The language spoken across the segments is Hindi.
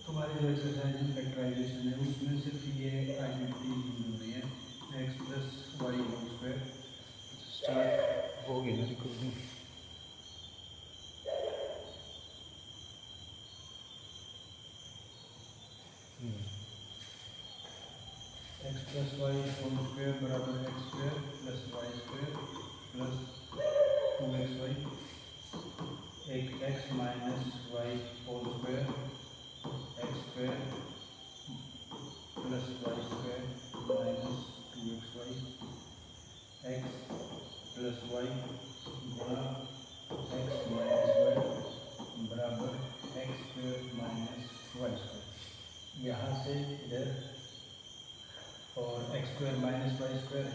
तुम्हारी जो एक्सरसाइज में फैक्टराइजेशन है उसमें सिर्फ ये आइडेंटिटी यूज हो रही है, x plus Y whole square. Start हो गया ना recording? X plus Y whole square बराबर x square plus Y square plus 2xy, एक x minus y whole square x square plus Y square minus 2xy, x plus Y गुणा एक्स माइनस वाई बराबर x square minus Y square. यहाँ से इधर और x square minus Y square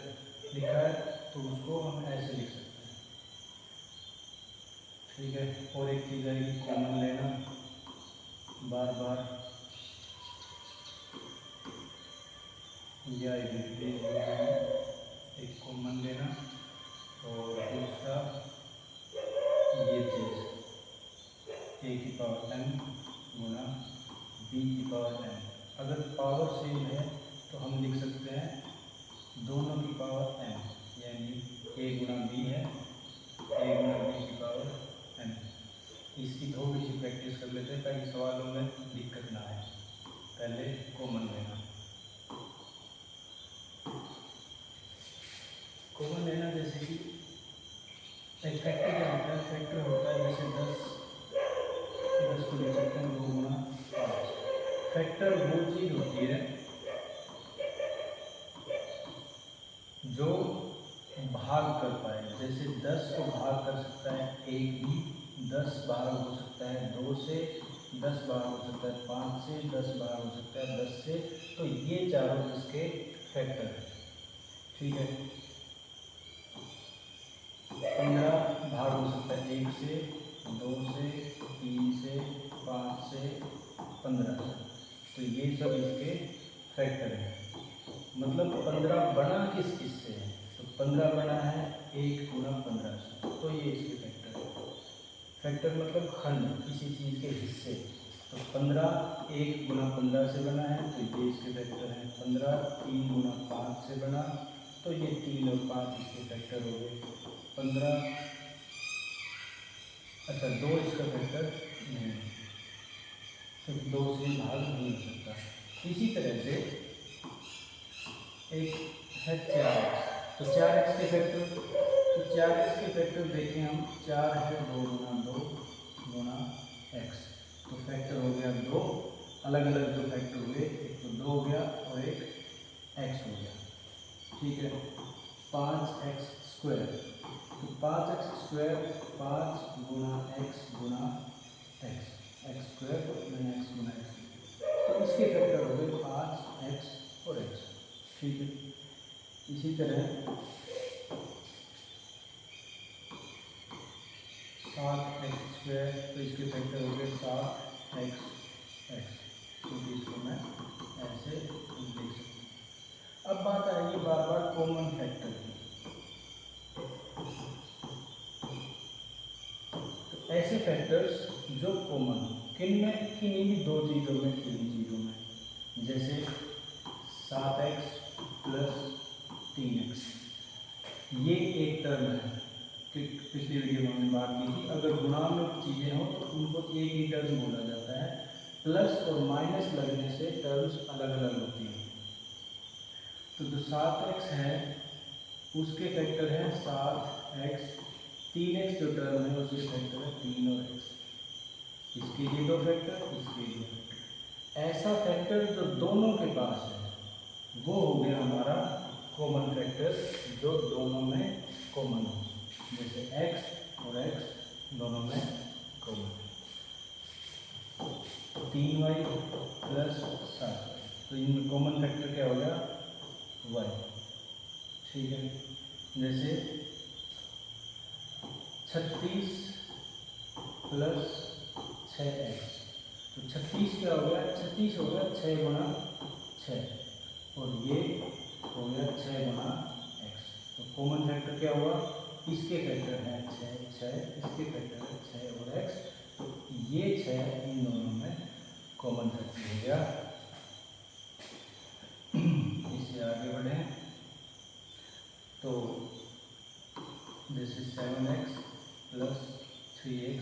लिखा है तो उसको हम ऐसे लिख सकते हैं। ठीक है, और एक चीज़ है कि कॉमन लेना, बार बार या एक कॉमन लेना, और दूसरा ये चीज़ ए की पावर n गुणा बी की पावर n। अगर पावर सेम है तो हम लिख सकते हैं दोनों की पावर n, यानी a गुणा बी है, a गुणा बी की पावर n। इसकी थोड़ी सी प्रैक्टिस कर लेते हैं ताकि सवालों में दिक्कत ना आए। पहले कॉमन लेना, कॉमन लेना जैसे कि एक फैक्टर क्या होता है, फैक्टर होता है जैसे 10 को ले सकते हैं 2 गुणा 5। फैक्टर वो चीज़ होती है जो भाग कर पाए, जैसे 10 को भाग कर सकता है एक भी, 10 बार हो सकता है 2 से, 10 बार हो सकता है 5 से, 10 बार हो सकता है 10 से। तो ये चारों इसके फैक्टर है। ठीक है, 15 भाग हो सकता है 1 से, 2 से, 3 से, 5 से, 15 से। तो ये सब इसके फैक्टर हैं। मतलब 15 बना किस से है, तो 15 बना है 1 गुणा 15 से, तो ये इसके फैक्टर है। फैक्टर मतलब खंड, किसी चीज़ के हिस्से। तो 15 1 गुणा 15 से बना है तो ये इसके फैक्टर हैं। 15 3 गुणा 5 से बना तो ये 3 और 5 इसके फैक्टर हो गए। 15 अच्छा 2 इसका फैक्टर नहीं, सिर्फ 2 से भाग नहीं हो सकता। इसी तरह से एक है 4x, तो 4x के फैक्टर, तो 4x के फैक्टर देखें हम, 4 है 2 गुणा 2 गुणा x, तो फैक्टर हो गया 2। अलग अलग जो फैक्टर हुए, एक तो 2 हो गया और एक x हो गया। ठीक है, 5x स्क्वायर, तो 5x स्क्वायर 5 गुणा x गुणा x, x स्क्वायर मैंने x गुणा x, तो इसके फैक्टर हो गए 5x और x। ठीक है, इसी तरह 7x स्क्वायर, तो इसके फैक्टर हो गए 7x x, तो इसको मैं ऐसे लिख सकता हूँ। अब बात आएगी बार बार कॉमन फैक्टर की। तो ऐसे फैक्टर्स जो कॉमन किन में, किन्हीं भी 2 चीज़ों में, 3 चीज़ों में, जैसे 7x प्लस 3x, ये एक टर्म है कि पिछली वीडियो में हमने बात की थी। अगर गुणा में चीज़ें हो तो उनको एक ही टर्म बोला जाता है। प्लस और माइनस लगने से टर्म्स अलग अलग होती हैं। तो जो 7x है उसके फैक्टर है 7x, 3x जो टर्म है उसके फैक्टर है 3 और x, इसके ये 2 फैक्टर, इसके ये 2 फैक्टर। ऐसा फैक्टर जो दोनों के पास है वो हो गया हमारा कॉमन फैक्टर, जो दोनों में कॉमन हो, जैसे x और x दोनों में कॉमन है। 3y प्लस 7, तो इनमें कॉमन फैक्टर क्या हो गया, y। ठीक है, जैसे 36 प्लस 6x, तो 36 क्या हो गया, 36 हो गया 6 गुणा 6, और ये हो गया 6 गुणा x। तो कॉमन फैक्टर क्या हुआ, इसके फैक्टर है 6 6, इसके फैक्टर है 6 और x, तो ये 6 इन दोनों में कॉमन फैक्टर हो गया। इससे आगे बढ़े तो this is 7x plus 3x।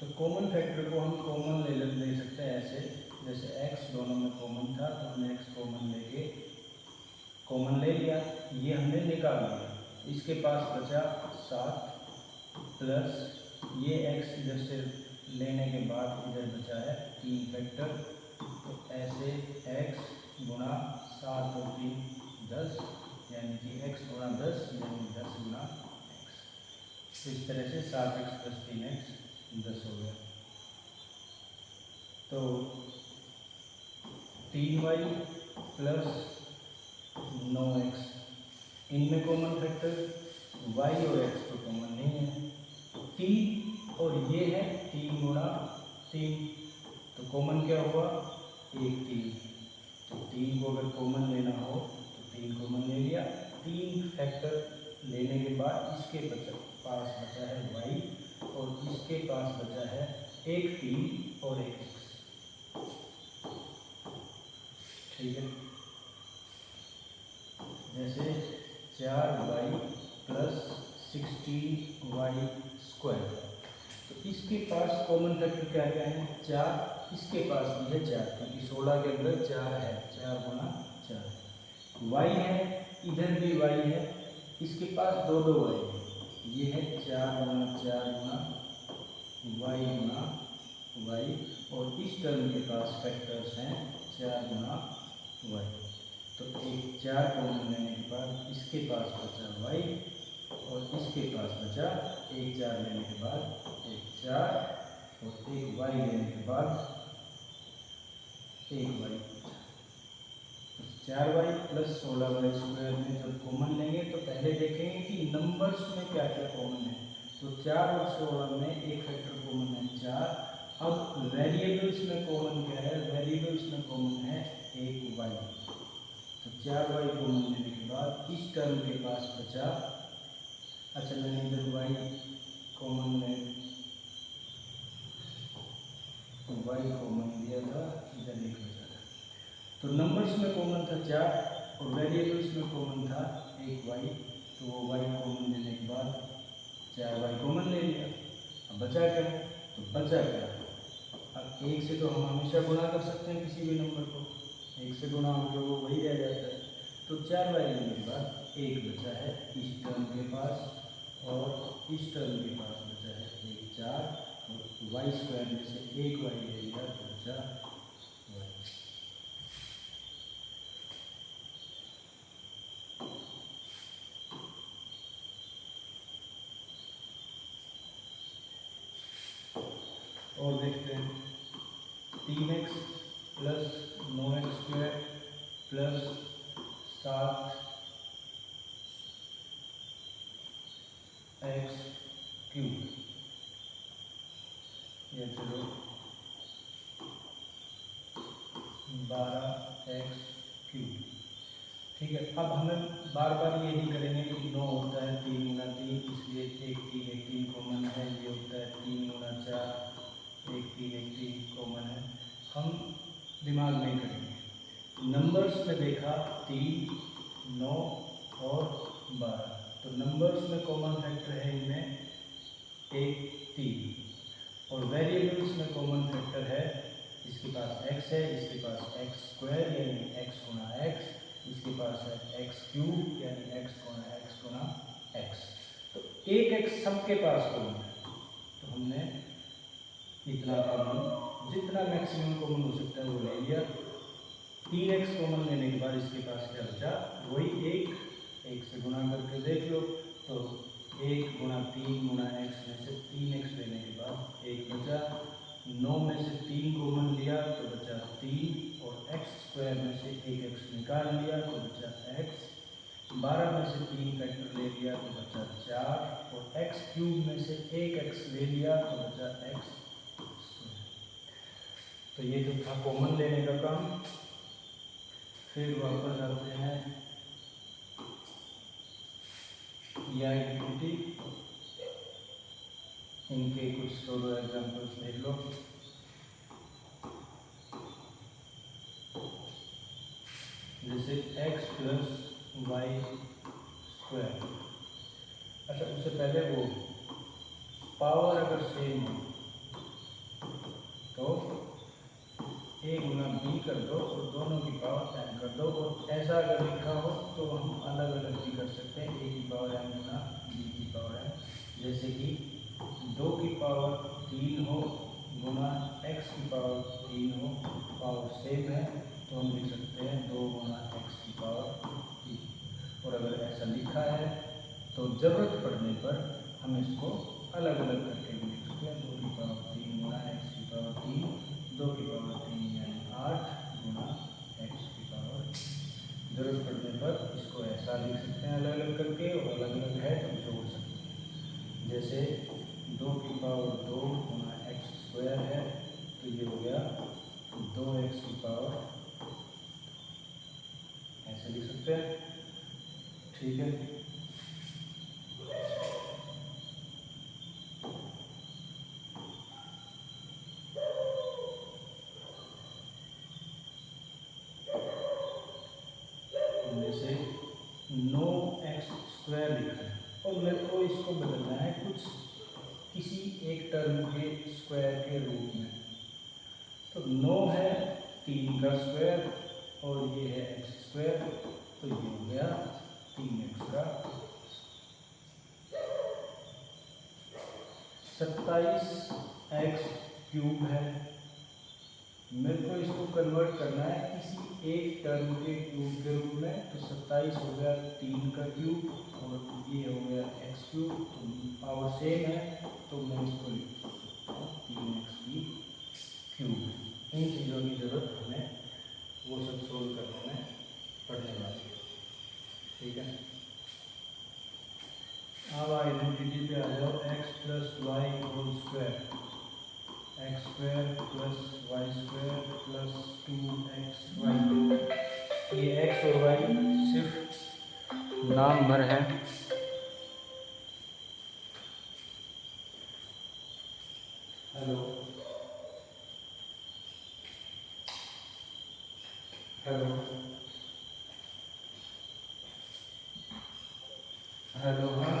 तो कॉमन फैक्टर को हम कॉमन ले सकते हैं ऐसे, जैसे x दोनों में कॉमन था तो हमने x कॉमन ले लिया, ये हमने निकाल लिया। इसके पास बचा 7 प्लस ये x इधर से लेने के बाद इधर बचा है 3 फैक्टर। तो ऐसे x गुणा 7 और 3 10, यानी कि x गुणा 10 यानी 10 गुणा x। तो इस तरह से 7x प्लस 3x 10 हो गया। तो 3y प्लस 9x, इनमें कॉमन फैक्टर y और x तो कॉमन नहीं है। 3 और ये है 3 गुणा 3, तो कॉमन क्या हुआ 1 3। तो 3 को अगर कॉमन लेना हो तो 3 कॉमन ले लिया। 3 फैक्टर लेने के बाद इसके पास बचा है y और इसके पास बचा है 1 3 और 1 x। ठीक है, जैसे 4y प्लस 16y स्क्वायर। तो इसके पास कॉमन फैक्टर क्या क्या है 4, इसके पास भी है 4, क्योंकि 16 के अंदर 4 है, 4 गुना 4। y है, इधर भी y है, इसके पास दो y है, ये है 4 गुना 4 गुना y गुना y, और इस टर्म के पास फैक्टर्स हैं 4 गुना y। तो एक 4 कॉमन लेने के बाद इसके पास बचा y और इसके पास बचा 1 4 लेने के बाद 1 4 और 1 y लेने के बाद 1 y। 4y plus 16y square में जब कॉमन लेंगे तो पहले देखेंगे कि नंबर्स में क्या क्या कॉमन है। तो 4 और 16 में एक फैक्टर कॉमन है 4। अब वेरिएबल्स में कॉमन क्या है, वेरिएबल्स में कॉमन है 1 y। तो 4y कॉमन लेने के बाद इस टर्म के पास बचा, अच्छा मैंने इधर y कॉमन दिया था, इधर 1 बचा था। तो नंबर्स में कॉमन था 4 और वेरिएबल्स में कॉमन था 1 y। तो वो y कॉमन लेने के बाद 4y कॉमन ले लिया। अब बचा क्या, तो बचा क्या, अब 1 से तो हम हमेशा गुणा कर सकते हैं किसी भी नंबर को, 1 से गुणा हो जो वो वही रह जाता है। तो 4y लेने के बाद 1 बचा है इस टर्म के पास और इस टर्म के पास बचा है 1 4, और y स्क्वायर में से 1 y ले लिया तो बचा y। और देखते हैं 3x plus 9x square plus 7x cube, या चलो 12x क्यूब। ठीक है, अब हमें बार बार ये नहीं करेंगे कि 9 होता है 3 गुना 3, इसलिए 1 3 कॉमन है, ये होता है 3 गुना 4 1 3 कॉमन है, हम दिमाग नहीं करेंगे। नंबर्स में देखा 3 9 और 12, तो नंबर्स में कॉमन फैक्टर है इनमें 1 3, और वेरिएबल्स में कॉमन फैक्टर है, इसके पास x है, इसके पास x स्क्वायर यानी x गुना x, इसके पास है x क्यूब यानी x गुना x। तो एक x सबके पास कॉमन है, तो हमने इतना कॉमन, जितना मैक्सिमम कॉमन हो सकता है वो ले लिया। 3x कॉमन लेने के बाद इसके पास क्या बचा, वही 1 से गुणा करके देख लो, तो 1 गुणा 3 गुना x में से 3x लेने के बाद 1 बचा, 9 में से 3 कॉमन लिया तो बचा 3, और x स्क्वायर में से 1x निकाल लिया तो बचा x, 12 में से 3 फैक्टर ले लिया तो बचा 4, और x क्यूब में से 1x ले लिया तो बचा x स्क्वायर। तो ये जो था कॉमन लेने का काम। फिर वापस आते हैं या आइडेंटिटी, इनके कुछ दो एग्जाम्पल्स देख लो। जैसे x प्लस वाई स्क्वायर। अच्छा, उससे पहले वो पावर अगर सेम हो तो a गुना b कर दो और दोनों की पावर n कर दो, और ऐसा अगर लिखा हो तो हम अलग अलग भी कर सकते हैं, a की पावर n गुना b की पावर n। जैसे कि 2 की पावर 3 हो गुना x की पावर 3 हो, पावर सेम है तो हम लिख सकते हैं 2 गुना x की पावर 3। और अगर ऐसा लिखा है तो ज़रूरत पड़ने पर हम इसको अलग अलग करके भी लिख सकते हैं। 2 की पावर 3 गुना x की पावर 3, 2 की पावर 3 यानी 8 गुना x की पावर। ज़रूरत पड़ने पर इसको ऐसा लिख सकते हैं अलग अलग करके, और अलग अलग है तो जोड़ सकते हैं। जैसे 2 की पावर 2 गुना एक्स स्क्वायर है तो ये हो गया 2x की पावर, ऐसे लिख सकते हैं। ठीक है, जैसे 9x स्क्वायर लिखा है और मेरे को इसको बदलना है कुछ किसी एक टर्म के स्क्वायर के रूप में। तो 9 है 3 का स्क्वायर और ये है x स्क्वायर, तो ये हो गया 3x का। 27x क्यूब है, मेरे को इसको कन्वर्ट करना है किसी एक टर्म के क्यूब के रूप में। तो 27 हो गया 3 का क्यूब और ये हो गया x क्यूब, तो पावर सेम है तो मैं इसको लिख सकता हूँ 3x की क्यूब। इन चीज़ों की ज़रूरत हमें वो सब सोल्व करने में पड़ने वाली है। ठीक है, अब आइडेंटिटी पे आ जाओ। x plus Y whole square, x square plus Y square plus 2xy। ये x और y सिर्फ नाम भर है। हेलो हेलो हेलो, हाँ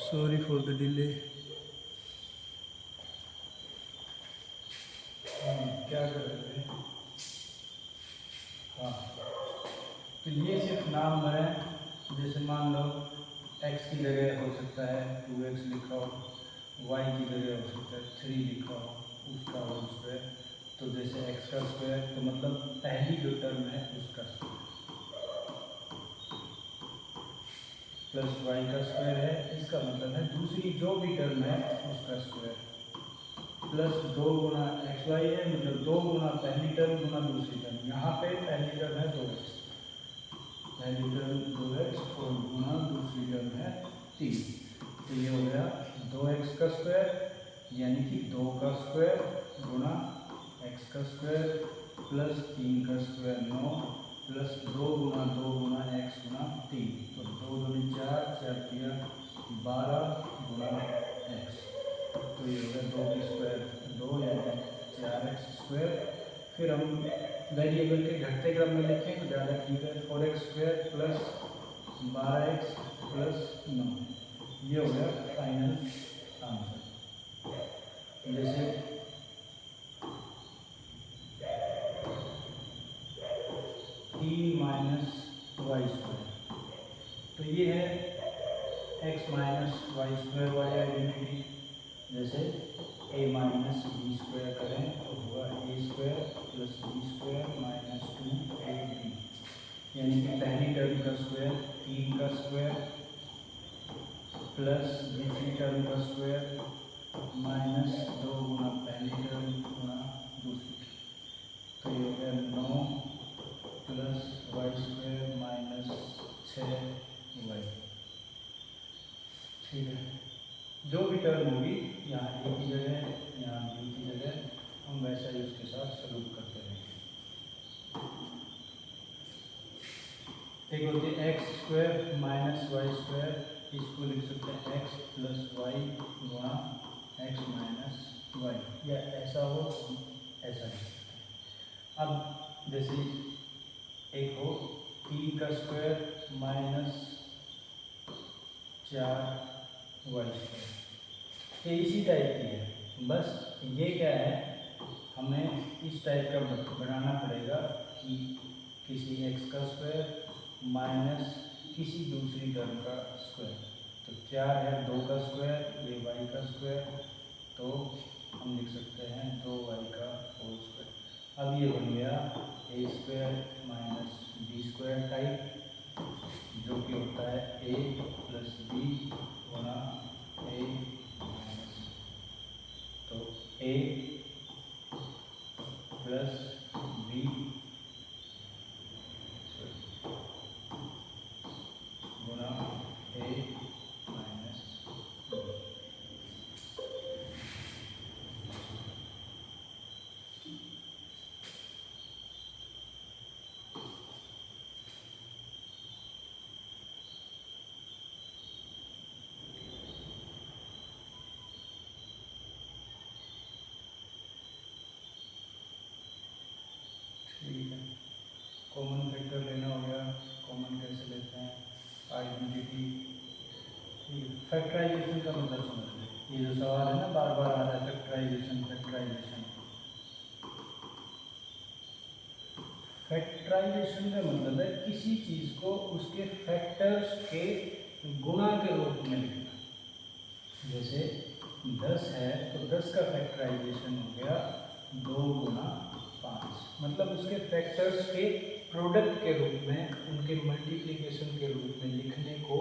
सॉरी फॉर द डिले। क्या कर रहे थे? हाँ, तो ये सिर्फ नाम है। जैसे मान लो x की जगह हो सकता है 2x लिखा हो, y की जगह हो सकता है 3 लिखा हो, उसका होल स्क्वायर। तो जैसे x का स्क्वायर तो मतलब पहली जो टर्म है उसका स्क्वायर प्लस y का स्क्वायर है, इसका मतलब है दूसरी जो भी टर्म है उसका स्क्वायर प्लस 2 गुना एक्स वाई है, मतलब 2 गुना पहली टर्म गुना दूसरी टर्म। यहाँ पे पहली टर्म है 2x, पहली टर्म 2x और गुना दूसरी टर्म है 3। तो ये हो गया 2x का स्क्वायर यानी कि 2 का स्क्वायर गुना x का स्क्वायर प्लस 3 का स्क्वायर 9 प्लस 2 गुना x गुना 3। तो 2 दूनी 4, 4 तिया 12 गुना x। तो ये हो गया 2 की स्क्वायर 2 यानी 4x स्क्वायर। फिर हम वेरिएबल के घटते क्रम में लिखें तो ज़्यादा ठीक है। 4x square plus 12x plus 9, ये हो गया फाइनल आंसर। जैसे 3 माइनस वाई स्क्वायर, तो ये है x माइनस वाई स्क्वायर वाली आइडेंटिटी। जैसे a माइनस बी स्क्वायर करें तो हुआ a स्क्वायर plus B square minus 2ab, यानी कि पहली टर्म का स्क्वायर 3 का स्क्वायर प्लस दूसरी टर्म का स्क्वायर माइनस 2 गुना पहली टर्म गुना दूसरी टर्म। तो ये हो गया 9 plus Y square minus 6y। ठीक है, जो भी टर्म होगी यहाँ a की जगह यहाँ b की जगह हम वैसा ही उसके साथ सलूट करते रहेंगे। एक होती है x square minus Y square, इसको लिख सकते हैं x प्लस वाई गुणा एक्स माइनस वाई, या ऐसा हो ऐसा लिख सकते हैं। अब जैसे एक हो 3 का स्क्वायर माइनस 4y स्क्वायर, ये इसी टाइप की है। बस ये क्या है, हमें इस टाइप का बनाना पड़ेगा कि किसी x का स्क्वायर माइनस किसी दूसरी टर्म का स्क्वायर। तो 4 है 2 का स्क्वायर, ये y का स्क्वायर, तो हम लिख सकते हैं 2y का होल स्क्वायर। अब ये बन गया a square minus B square type, जो कि होता है a प्लस बी गुना a माइनस, तो a प्लस बी गुना a माइनस बी। ठीक है, कॉमन फैक्टर लेना हो गया। कॉमन कैसे लेते हैं, आइडेंटिटी। फैक्टराइजेशन का मतलब समझ लें, ये जो सवाल है ना बार बार आ रहा है, फैक्टराइजेशन फैक्टराइजेशन। फैक्टराइजेशन का मतलब है किसी चीज़ को उसके फैक्टर्स के गुणा के रूप में लिखना। जैसे 10 है तो 10 का फैक्टराइजेशन हो गया 2 गुना 5, मतलब उसके फैक्टर्स के प्रोडक्ट के रूप में, उनके मल्टीप्लिकेशन के रूप में लिखने को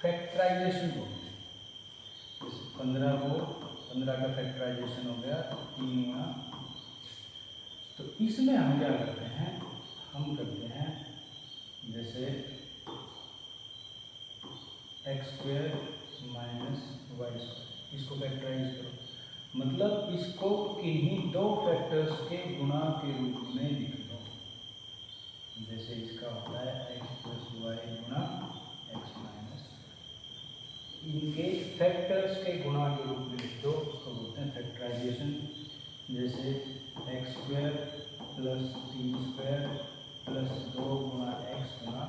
फैक्टराइजेशन बोलते हैं। जैसे 15 का फैक्टराइजेशन हो गया 3 गुना। तो इसमें हम क्या करते हैं, हम करते हैं जैसे x square minus Y square, इसको फैक्टराइज करो, मतलब इसको किन्हीं दो फैक्टर्स के गुणा के रूप में लिख लो। जैसे इसका होता है एक्स प्लस वाई गुणा एक्स माइनस, इनके फैक्टर्स के गुणा के रूप में लिख दो, उसको बोलते हैं फैक्टराइजेशन। जैसे x square plus 3 square plus 2 गुना एक्स गुना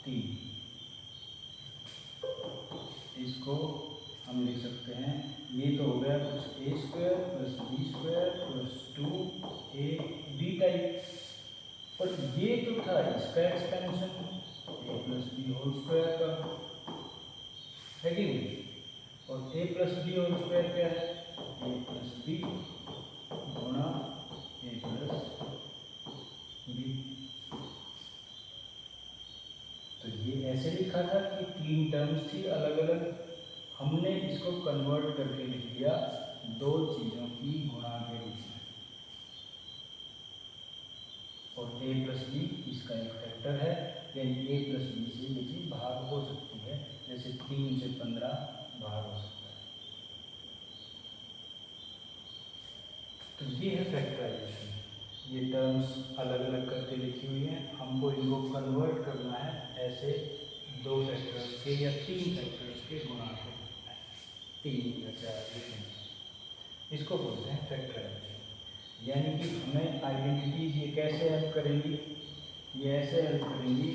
3, इसको हम था इसका एक्सपेंशन ए प्लस बी होल स्क्वायर का, है कि नहीं? और ए प्लस बी होल स्क्वायर क्या है? ए प्लस बी गुणा ए प्लस बी। तो ये ऐसे लिखा था कि तीन टर्म्स थी अलग अलग, हमने इसको कन्वर्ट करके लिख दिया दो चीज़ों की गुणा के रूप में। और ए प्लस बी इसका एक फैक्टर है, यानी ए प्लस बी से ये चीज़ भाग हो सकती है, जैसे 3 से 15 भाग हो सकता है। तो ये है फैक्टराइजेशन। ये टर्म्स अलग अलग करके लिखी हुई हैं, हमको इनको कन्वर्ट करना है ऐसे दो फैक्टर्स के या तीन फैक्टर्स के गुणा के, 3 या 4 डिफरेंस, इसको बोलते हैं फैक्टराइजेशन। यानी कि हमें आइडेंटिटीज ये कैसे हेल्प करेंगी? ये ऐसे हेल्प करेंगी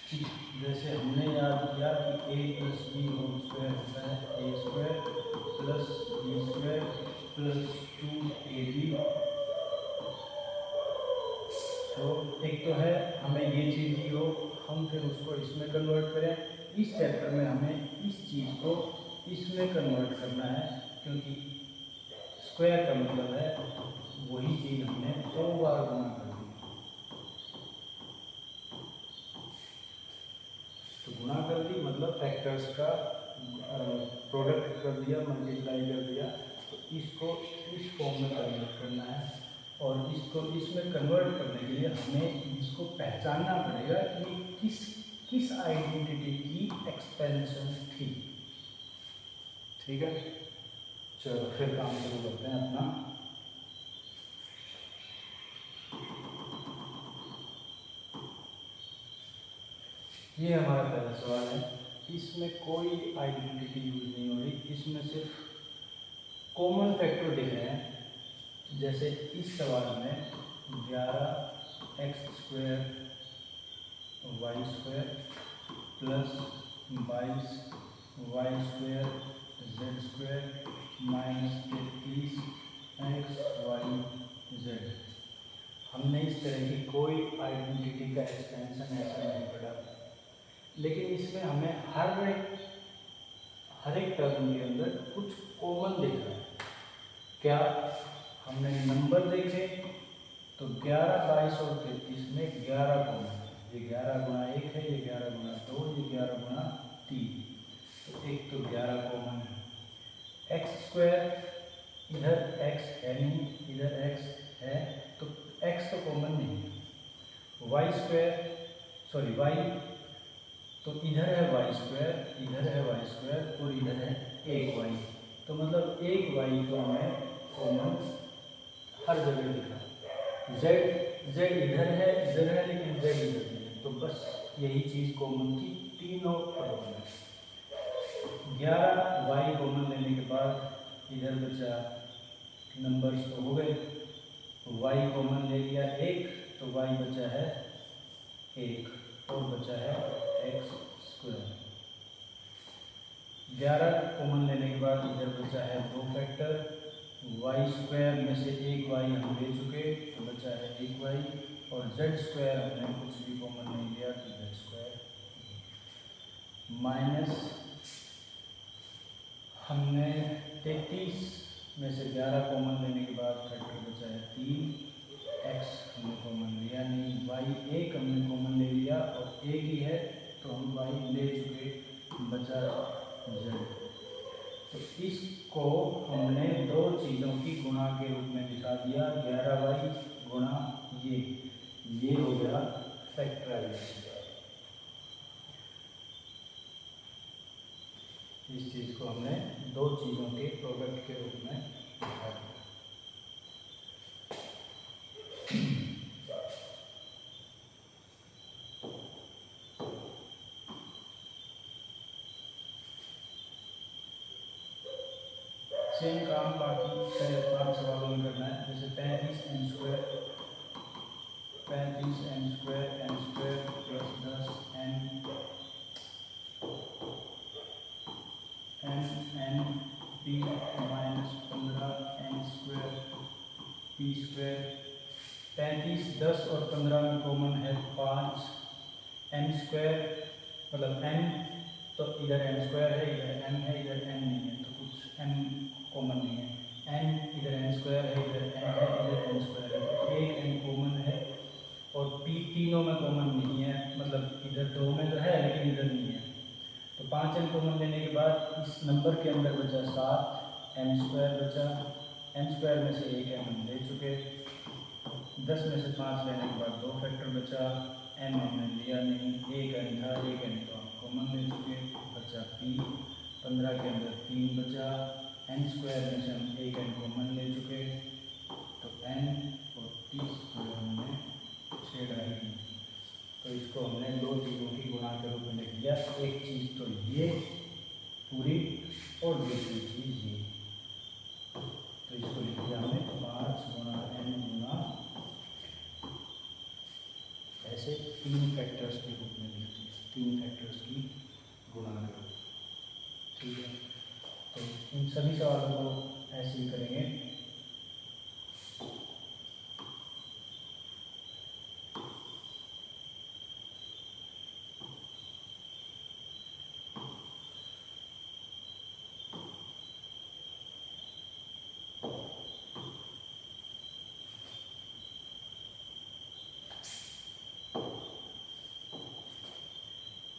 कि जैसे हमने याद किया कि a plus b whole square होता है a square plus B square plus 2ab। तो एक तो है हमें ये चीज़ दी हो, हम फिर उसको इसमें कन्वर्ट करें। इस चैप्टर में हमें इस चीज़ को इसमें कन्वर्ट करना है, क्योंकि स्क्वायर का मतलब है वही चीज़ हमने 2 बार गुणा कर दी। तो गुणा कर दी मतलब फैक्टर्स का प्रोडक्ट कर दिया, मल्टीप्लाई कर दिया। तो इसको इस फॉर्म में कन्वर्ट करना है, और इसको इसमें कन्वर्ट करने के लिए हमें इसको पहचानना पड़ेगा कि किस आइडेंटिटी की एक्सपेंशन थी। ठीक है, चलो फिर काम शुरू करते हैं अपना। ये हमारा पहला सवाल है, इसमें कोई आइडेंटिटी यूज नहीं हो रही, इसमें सिर्फ कॉमन फैक्टर दिख रहे हैं। जैसे इस सवाल में 11x square Y square plus 22 Y square Z square minus 33x Y Z. हमने इस तरह की कोई आइडेंटिटी का एक्सपेंशन ऐसा नहीं पढ़ा, लेकिन इसमें हमें हर एक टर्म के अंदर कुछ कॉमन दिख रहा है। क्या? हमने नंबर देखे तो 11, 22 और 33 में 11 कॉमन है। ये 11 गुणा 1 है, ये 11 गुणा 2, ये 11 गुणा 3। तो एक तो 11 कॉमन है। एक्स स्क्वायर, इधर एक्स है नहीं, इधर एक्स है, तो एक्स तो कॉमन नहीं है। वाई स्क्वायर सॉरी वाई, तो इधर है वाई स्क्वायर, इधर है वाई स्क्वायर और इधर है एक वाई। तो मतलब एक वाई को हमें कॉमन हर जगह दिखा। जेड इधर है लेकिन जेड इधर नहीं है, तो बस यही चीज़ कॉमन थी तीनों पदों में। 11 वाई कॉमन लेने के बाद इधर बचा, नंबर्स तो हो गए, वाई कॉमन ले लिया 1, तो वाई बचा है 1 और बचा है एक्स स्क्वायर। 11 कॉमन लेने के बाद इधर बचा है 2 फैक्टर, वाई स्क्वायर में से एक वाई हम ले चुके तो बचा है 1 वाई, और जेड स्क्वायर हमने कुछ भी कॉमन नहीं लिया तो जेड स्क्वायर माइनस हमने 33 में से 11 कॉमन लेने के बाद फैक्टर बचा है 3, एक्स हमने कॉमन लिया नहीं, वाई 1 हमने कॉमन ले लिया और 1 ही है तो हम वाई ले चुके, बचा जेड। तो इसको हमने दो चीज़ों की गुणा के रूप में दिखा दिया, 11 वाई गुणा ये हो गया फैक्टराइजेशन। इस चीज़ को हमने दो चीज़ों के प्रोडक्ट के रूप में दिखा दिया। सेम काम बाकी 5 सवालों में करना है। जैसे 35 n square plus 10 n p minus 15 n square p square. 35 10 और 15 में कॉमन है 5, एम स्क्वायर मतलब एम, तो इधर एम स्क्वायर है, इधर एम है, इधर एम नहीं है, तो कुछ एम कॉमन नहीं है। एन इधर एन स्क्वायर है, इधर एन है, इधर एन स्क्वायर है, तो एक एन कॉमन है। और पी तीनों में कॉमन नहीं है, मतलब इधर दो में तो है लेकिन इधर नहीं है। तो 5 एन कॉमन लेने के बाद इस नंबर के अंदर बचा 7, एम स्क्वायर बचा। एम स्क्वायर में से एक एम हम ले चुके। 10 में से 5 लेने के बाद 2 फैक्टर बचा, एम हमने लिया नहीं, एक एन था, एक एन तो हम कॉमन ले चुके, बचा पी। 15 के अंदर 3 बचा, एन स्क्वायर में से हम एक एन कॉमन ले चुके, तो एन और 30 को हमने छेड़ा ही नहीं। तो इसको हमने दो चीज़ों की गुणा के रूप में लिख दिया, एक चीज़ तो ये पूरी और दूसरी चीज़ ये। तो इसको लिख दिया हमने 5 गुणा एन गुणा, ऐसे 3 फैक्टर्स के रूप में लिख दिया, 3 फैक्टर्स की गुणा के रूप। ठीक है, तो इन सभी सवालों को ऐसे ही करेंगे।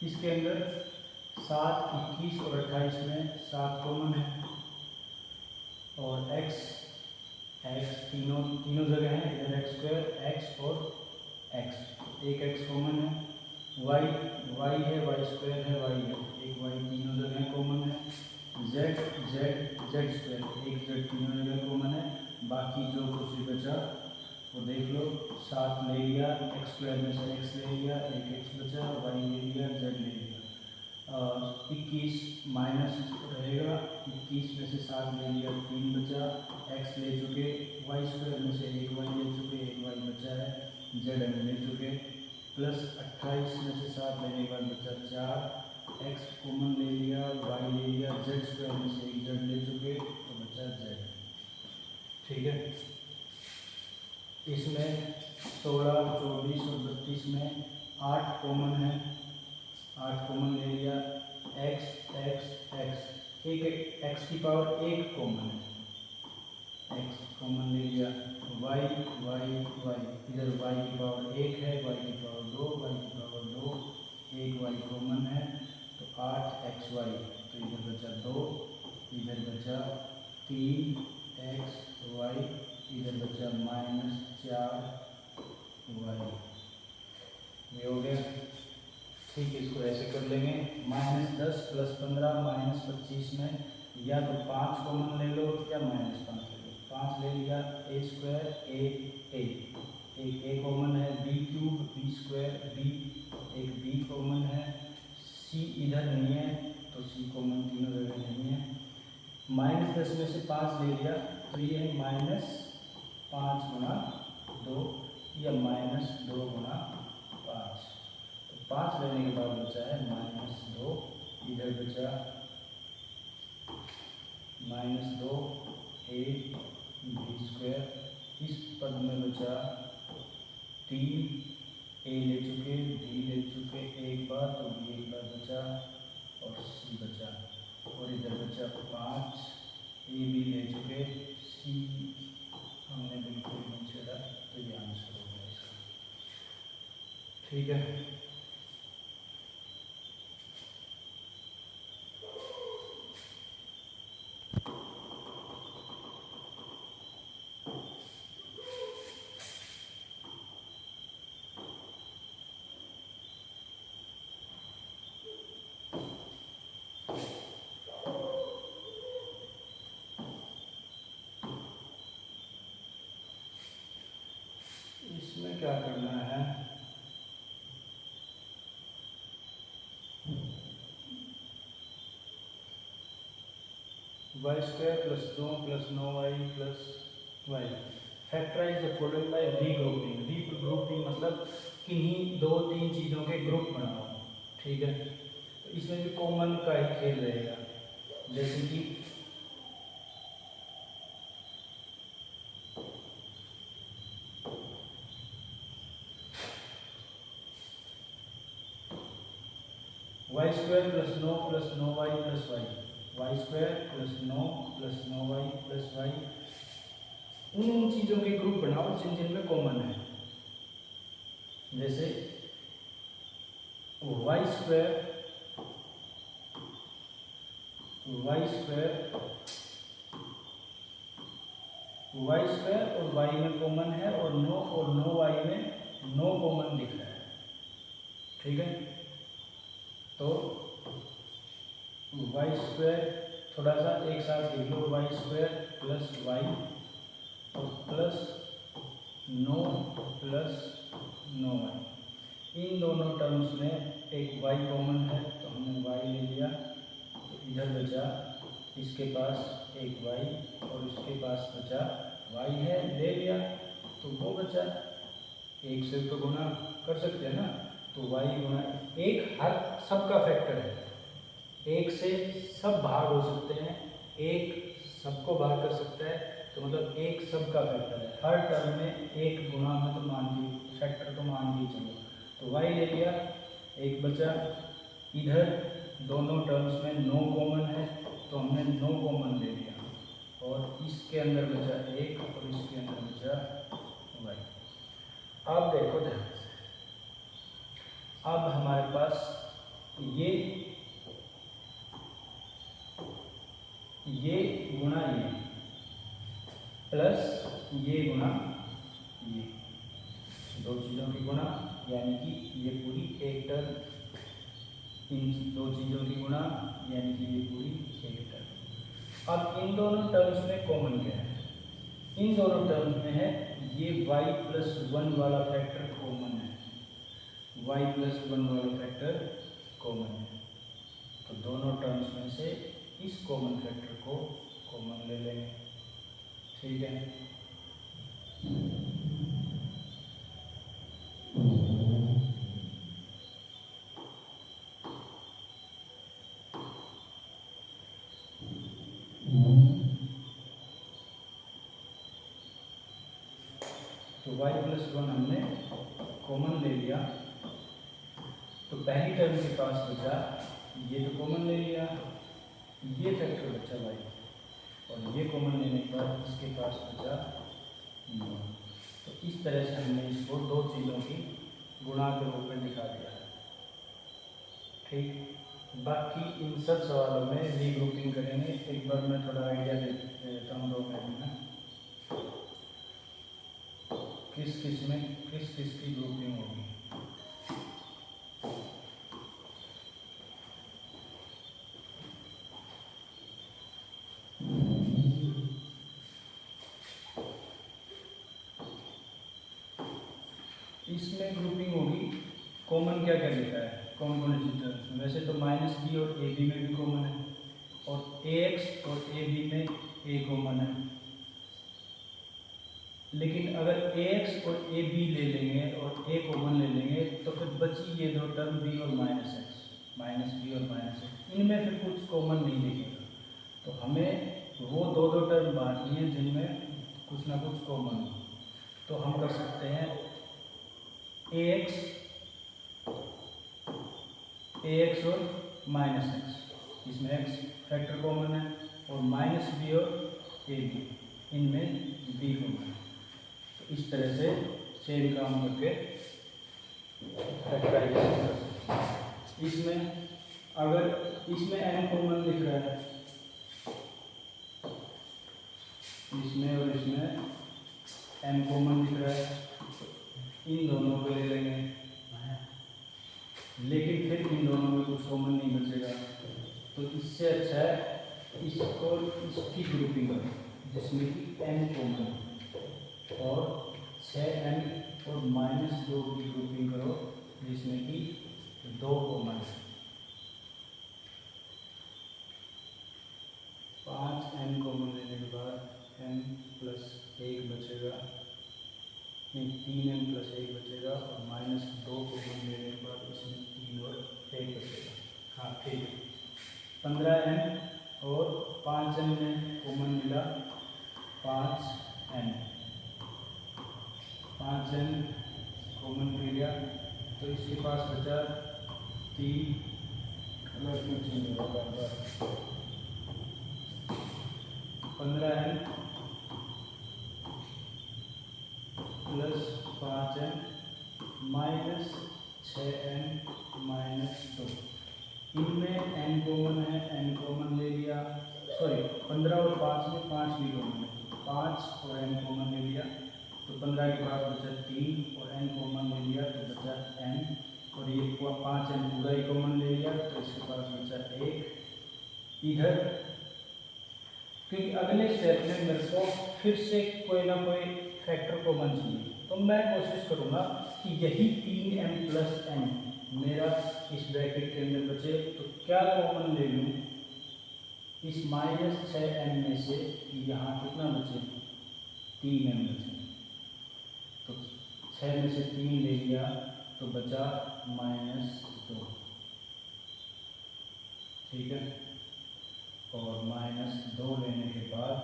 इसके अंदर 7, 21 और 28 में 7 कॉमन है, और x तीनों जगह है, इधर एक्स स्क्वायर, एक्स और x, एक x कॉमन है। y है, y स्क्वायर है, y है, एक y तीनों जगह कॉमन है। z स्क्वायर, एक z तीनों जगह कॉमन है। बाकी जो कुछ भी बचा वो देख लो, 7 ले लिया, एक्स स्क्वायर में से x ले लिया, एक x बचा, y ले लिया, z ले लिया। 21 माइनस रहेगा, 21 में से 7 ले लिया, 3 बचा, x ले चुके, y स्क्वायर में से एक y ले चुके, एक y बचा है, z हम ले चुके, प्लस 28 में से 7 लेने के बाद बचा 4, x कॉमन ले लिया, y ले लिया, z स्क्वायर में से एक z ले चुके, तो बचा z। ठीक है, इसमें 16, 24 और 32 में 8 कॉमन है, 8 कॉमन ले लिया, x एक x की पावर 1 कॉमन है, x कॉमन ले लिया, y इधर y की पावर 1 है, y की पावर 2, y की पावर 2, एक y कॉमन है, तो 8xy, तो इधर बचा 2, इधर बचा 3xy, इधर बचा -4y। ये हो गया। ठीक है, इसको ऐसे कर लेंगे, -10 + 15 -25 में या तो 5 कॉमन ले लो या -5 ले लो। 5 ले लिया, a स्क्वायर एक a कॉमन है, b cube b square b, एक b कॉमन है, c इधर नहीं है तो c कॉमन तीनों जगह नहीं है। -10 में से 5 ले लिया, तो ये है -5 गुणा 2 या -2 गुणा 5। 5 लेने के बाद बचा है -2, इधर बचा -2 a b स्क्वायर, इस पद में बचा 3, a ले चुके, b ले चुके एक बार, तो b एक बार बचा और c बचा, और इधर बचा 5, a b ले चुके, c हमने बिल्कुल नहीं छेड़ा, तो ये आंसर हो गया इसका। ठीक है, इसमें क्या करना है, y square plus 2 plus 9y plus y, factorize the following by regrouping. Regrouping मतलब किन्हीं 2-3 चीज़ों के ग्रुप बनाओ। ठीक है, तो इसमें भी कॉमन का ही खेल रहेगा, जैसे कि वाई स्क्वायर प्लस नो Y plus Y, Y square plus नो वाई प्लस वाई। उन चीज़ों के ग्रुप बनाओ जिन जिन में कॉमन है। जैसे वाई स्क्वायर और वाई में कॉमन है, और नो वाई में नो कॉमन दिख रहा है। ठीक है, तो वाई स्क्वायर थोड़ा सा एक साथ लिख लो, वाई स्क्वायर प्लस वाई और प्लस नो वाई। इन दोनों टर्म्स में एक वाई कॉमन है तो हमने वाई ले लिया, तो इधर बचा इसके पास एक वाई और इसके पास बचा वाई है, ले लिया तो वो बचा। एक से तो गुना कर सकते हैं ना, तो वाई गुना एक हर सबका फैक्टर है, एक से सब भाग हो सकते हैं, एक सबको भाग कर सकता है, तो मतलब एक सबका फैक्टर है। हर टर्म में एक गुना में तो मान के फैक्टर तो मान के चलो, तो वाई ले लिया, एक बचा। इधर दोनों टर्म्स में नो कॉमन है तो हमने नो कॉमन ले लिया, और इसके अंदर बचा एक और इसके अंदर बचा वाई। अब देखो ध्यान से, अब हमारे पास ये गुना ये प्लस ये गुना ये, दो चीज़ों की गुना, यानी कि ये पूरी एक टर्म, इन दो चीज़ों की गुना यानी कि ये पूरी एक टर्म। अब इन दोनों टर्म्स में कॉमन क्या है? इन दोनों टर्म्स में है ये y प्लस 1 वाला फैक्टर कॉमन है, y प्लस 1 वाला फैक्टर कॉमन है, तो दोनों टर्म्स में से इस कॉमन फैक्टर को कॉमन ले लेंगे। ठीक है, तो y प्लस 1 हमने कॉमन ले लिया, तो पहली टर्म के पास बचा ये, तो कॉमन ले लिया, ये फैक्टर बचा y, और ये कॉमन लेने के बाद इसके पास बचा 9। तो इस तरह से हमने इसको दो चीज़ों की गुणा के रूप में दिखा दिया। ठीक, बाकी इन सब सवालों में रीग्रुपिंग करेंगे। एक बार मैं थोड़ा आइडिया देता हूँ 2 मिनट में किस किस की ग्रुपिंग होगी। इसमें ग्रुपिंग होगी, कॉमन क्या क्या लिखा है, कौन कौन सी टर्म्स में? वैसे तो माइनस बी और ए बी में भी कॉमन है, और ए एक्स और ए बी में ए कॉमन है, लेकिन अगर ए एक्स और ए बी ले लेंगे और ए कॉमन ले लेंगे तो फिर बची ये दो टर्म बी और माइनस एक्स, माइनस बी और माइनस एक्स, इनमें फिर कुछ कॉमन नहीं दिखेगा। तो हमें वो दो टर्म बांटनी है जिनमें कुछ ना कुछ कॉमन हो। तो हम कर सकते हैं ए एक्स और माइनस एक्स, इसमें एक्स फैक्टर कॉमन है, और माइनस बी और ए बी, इनमें बी कॉमन है। तो इस तरह से सेम काम करके फैक्टराइजेशन कर सकते हैं। इसमें अगर इसमें n कॉमन दिख रहा है, इसमें और इसमें m कॉमन दिख रहा है, इन दोनों को ले लेंगे, लेकिन फिर इन दोनों में कुछ कॉमन नहीं बचेगा। तो इससे अच्छा है इसको इसकी ग्रुपिंग करो जिसमें कि n कॉमन और 6n और -2 की ग्रुपिंग करो जिसमें कि 2 कॉमन है। 5n कॉमन लेने के बाद n प्लस 1 बचेगा, नहीं 3n प्लस 1 बचेगा, और -2 कॉमन लेने के बाद इसमें 3 और 1 बचेगा। हाँ ठीक है, 15n और 5n में कॉमन मिला 5n, 5n कॉमन ले लिया, तो इसके पास बचा 3 प्लस क्यों चेंज होगा बार बार? 15n plus 5n minus 6n minus 2। इनमें n कॉमन है, n कॉमन ले लिया, सॉरी 15 और 5 में 5 भी कॉमन है, 5 और n कॉमन ले लिया तो 15 के पास बचा 3 और n कॉमन ले लिया तो बचा n, और ये 5n पूरा ही कॉमन ले लिया तो इसके पास बचा 1 इधर। क्योंकि अगले स्टेप में मेरे को फिर से कोई ना कोई फैक्टर कॉमन चाहिए, तो मैं कोशिश करूँगा कि यही 3m प्लस n मेरा इस ब्रैकेट के अंदर बचे, तो क्या कॉमन ले लूँ इस माइनस 6m में से, यहाँ कितना बचे 3m बचे, तो 6 में से 3 ले लिया तो बचा -2, ठीक है। और -2 लेने के बाद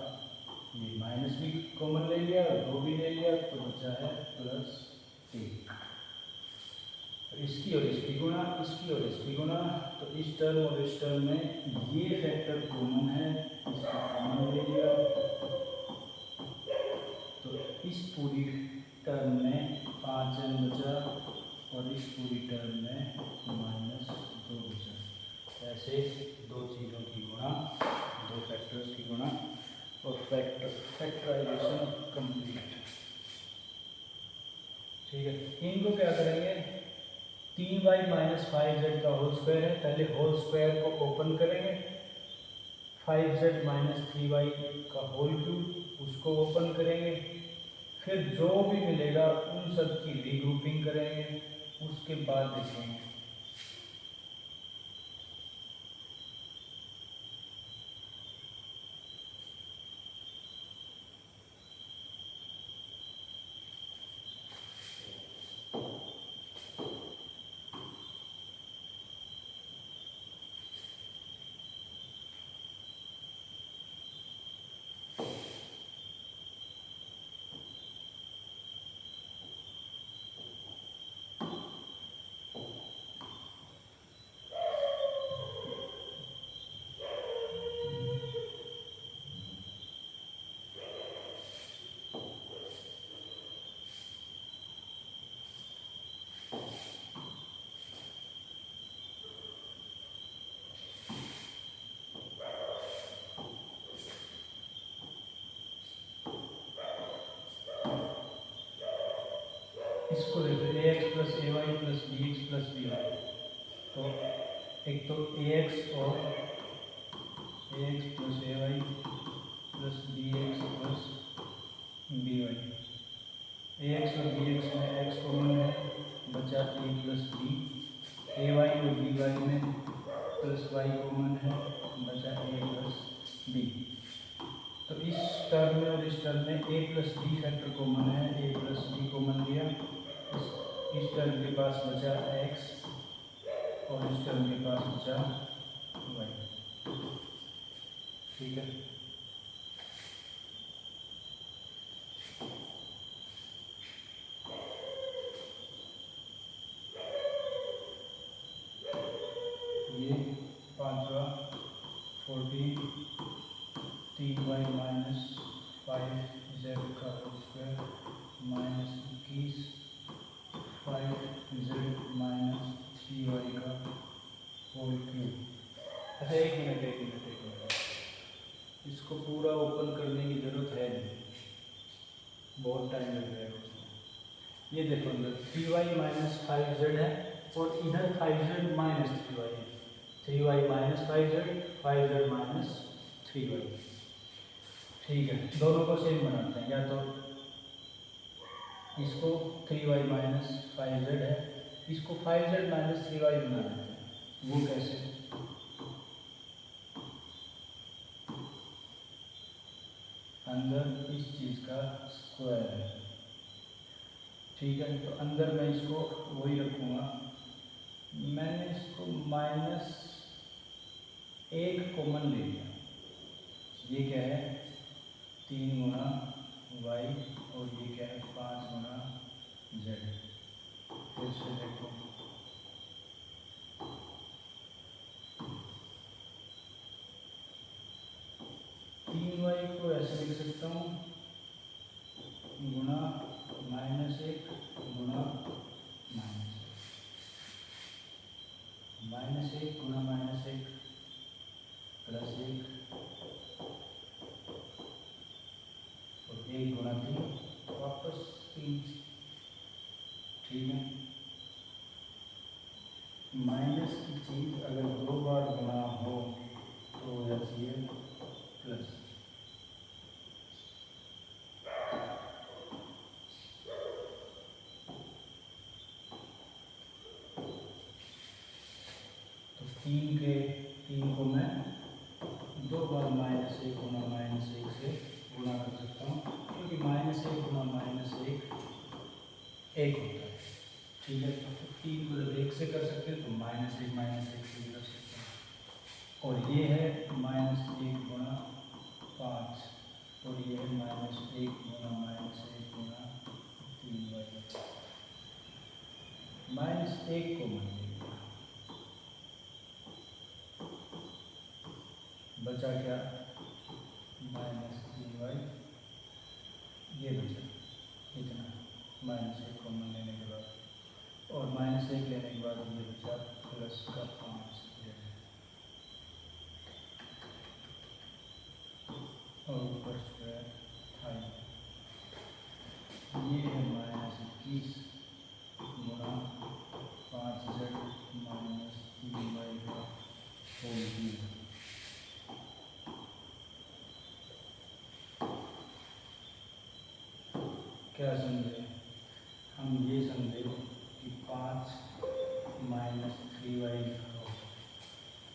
ये माइनस भी कॉमन ले लिया और 2 भी ले लिया तो बचा है +1। इसकी और इसकी गुणा, इसकी और इसकी गुणा, तो इस टर्म और इस टर्म में ये फैक्टर कॉमन है, इसको कॉमन ले लिया तो इस पूरी टर्म में 5n बचा और इस पूरी टर्म में -2 बचा। ऐसे दो चीज़ों की गुणा, दो फैक्टर्स की गुणा और फैक्टराइजेशन कंप्लीट, ठीक है। इनको क्या करेंगे, 3y माइनस 5z का होल स्क्वायर है, पहले होल स्क्वायर को ओपन करेंगे, 5z माइनस 3y का होल क्यूब उसको ओपन करेंगे, फिर जो भी मिलेगा उन सब की रीग्रुपिंग करेंगे, उसके बाद देखेंगे। इसको देखो ax plus ay plus bx plus by, तो एक तो ax और ax plus ay plus bx plus by, ax और bx में x कॉमन है, बचा a प्लस b, ay और by में प्लस y कॉमन है, बचा a प्लस b। तो इस टर्म में और इस टर्म में a plus b factor common है, a प्लस b कॉमन लिया, इस टर्म के पास बचा x और इस टर्म के पास बचा y, ठीक है। ये पांचवा 14 3y माइनस 5z का whole square minus 21 5z minus 3y का होल क्यूब। अच्छा एक मिनट, इसको पूरा ओपन करने की ज़रूरत है नहीं, बहुत टाइम लग जाएगा उसमें। ये देखो अंदर 3y माइनस 5z है और इधर 5z माइनस 3y है, 3y minus 5z, 5z minus 3y, ठीक है। दोनों को सेम बनाते हैं, या तो इसको 3y माइनस 5z है, इसको 5z माइनस 3y बना देते हैं। वो कैसे, अंदर इस चीज़ का स्क्वायर है, ठीक है। तो अंदर मैं इसको वही रखूँगा, मैंने इसको -1 कॉमन ले लिया, ये क्या है 3 गुना y और ये क्या है 5 गुना z। फिर से देखो को ऐसे लिख सकता हूँ गुणा -1 गुणा -1 गुणा -1 प्लस 1 और 1 गुणा 3 वापस 3। ठीक है, माइनस की चीज़ अगर 2 बार गुणा हो तो हो जाती है प्लस। तो 3 को मैं 2 बार -1 गुणा -1 से गुणा कर सकता हूँ, क्योंकि -1 गुणा -1 1 होता है। ठीक है, तो 3 को जब 1 से कर सकते हैं तो -1 से भी कर सकते हैं। और ये है -1 गुणा 5 और ये है -1 गुणा -1 गुणा 3y। -1 को मान लीजिए, बचा क्या -3y, ये बचा इतना -1 को मान लेने के बाद, और -1 लेने के बाद ये बचा प्लस का 5 और ऊपर स्क्वायर था। ये है -21 गुणा 5z - 3y का होल क्यूब। क्या समझे हम? ये समझे कि 5 - 3y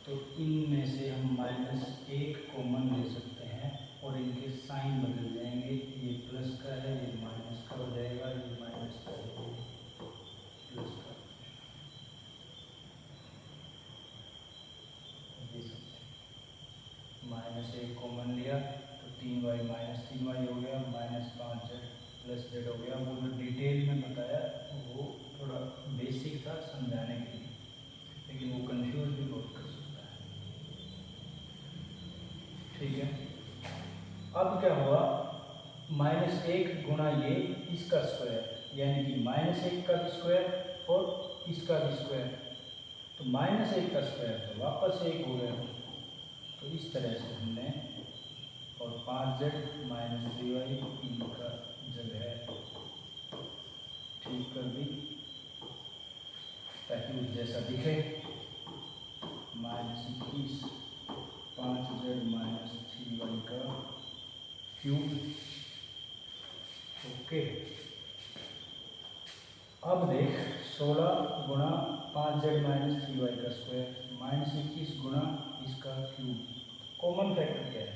तो इनमें से हम -1 कॉमन ले सकते हैं और इनके साइन बदल जाएंगे। ये प्लस का है, ये माइनस का हो जाएगा, ये माइनस का है, ये प्लस का। ये -1 कॉमन लिया तो 3y -3y हो गया, -5z प्लस z हो गया। वो जो डिटेल में बताया वो थोड़ा बेसिक था समझाने के लिए, लेकिन वो कंफ्यूज भी बहुत कर सकता है। ठीक है, अब क्या हुआ, -1 गुणा ये इसका स्क्वायर, यानी कि -1 का भी स्क्वायर और इसका भी स्क्वायर, तो -1 का स्क्वायर तो वापस 1 हो गया। तो इस तरह से हमने, और 5z - 3y इनका जगह ठीक कर दी ताकि उस जैसा दिखे। -21 5z - 3y का क्यूब। ओके, अब देख 16 गुणा 5z - 3y का स्क्वायर -21 गुणा इसका क्यूब। कॉमन फैक्टर क्या है?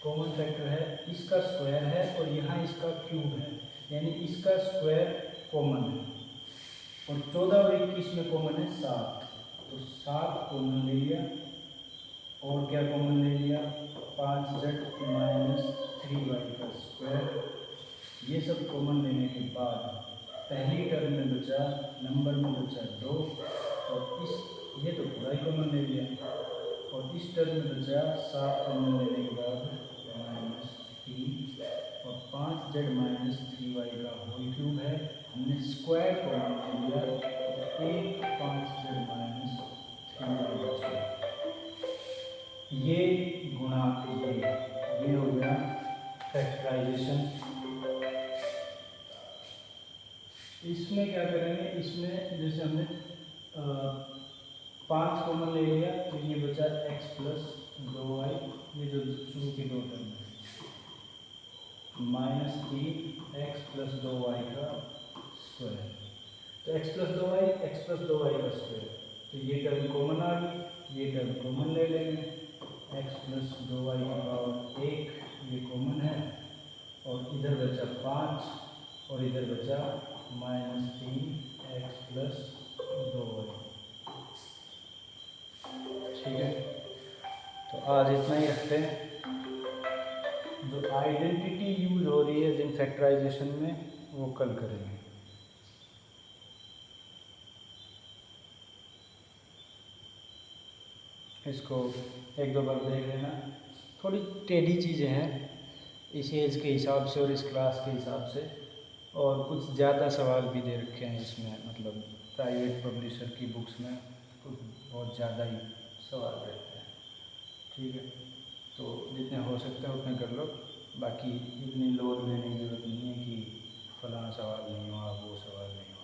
कॉमन फैक्टर है इसका स्क्वायर है और यहाँ इसका क्यूब है, यानी इसका स्क्वायर कॉमन है। और 14 और 21 में कॉमन है 7, तो 7 कॉमन ले लिया। और क्या कॉमन ले लिया? 5z - 3y का स्क्वायर। ये सब कॉमन लेने के बाद पहली टर्म में बचा, नंबर में बचा 2, और इस ये तो पूरा ही कॉमन ले लिया। और इस टर्म में बचा 7 कॉमन लेने के बाद -3 और 5z - 3y का होल क्यूब है। हमने स्क्वायर कॉमन ले लिया, तो 1 5z - 3y बचा। ये गुणा ये हो गया फैक्टराइजेशन। इसमें क्या करेंगे, इसमें जैसे हमने 5 कॉमन ले लिया तो ये बचा x प्लस 2y, ये जो शुरू की 2 टर्म है, -3 x प्लस 2y का स्क्वायर। तो x प्लस 2y का स्क्वायर, तो ये टर्म कॉमन आ गई, ये टर्म कॉमन ले लेंगे। x प्लस 2y की पावर 1 ये कॉमन है, और इधर बचा 5 और इधर बचा -3 x प्लस 2y। ठीक है, तो आज इतना ही रखते हैं। जो आइडेंटिटी यूज हो रही है जिन फैक्टराइजेशन में, वो कल करेंगे। इसको 1-2 बार देख लेना, थोड़ी टेढ़ी चीज़ें हैं इस एज के हिसाब से और इस क्लास के हिसाब से, और कुछ ज़्यादा सवाल भी दे रखे हैं इसमें, मतलब प्राइवेट पब्लिशर की बुक्स में कुछ बहुत ज़्यादा ही सवाल रहते हैं। ठीक है, तो जितने हो सकते हैं उतने कर लो, बाकी इतनी लोड लेने की ज़रूरत नहीं है कि फलाना सवाल नहीं हुआ वो सवाल नहीं हुआ।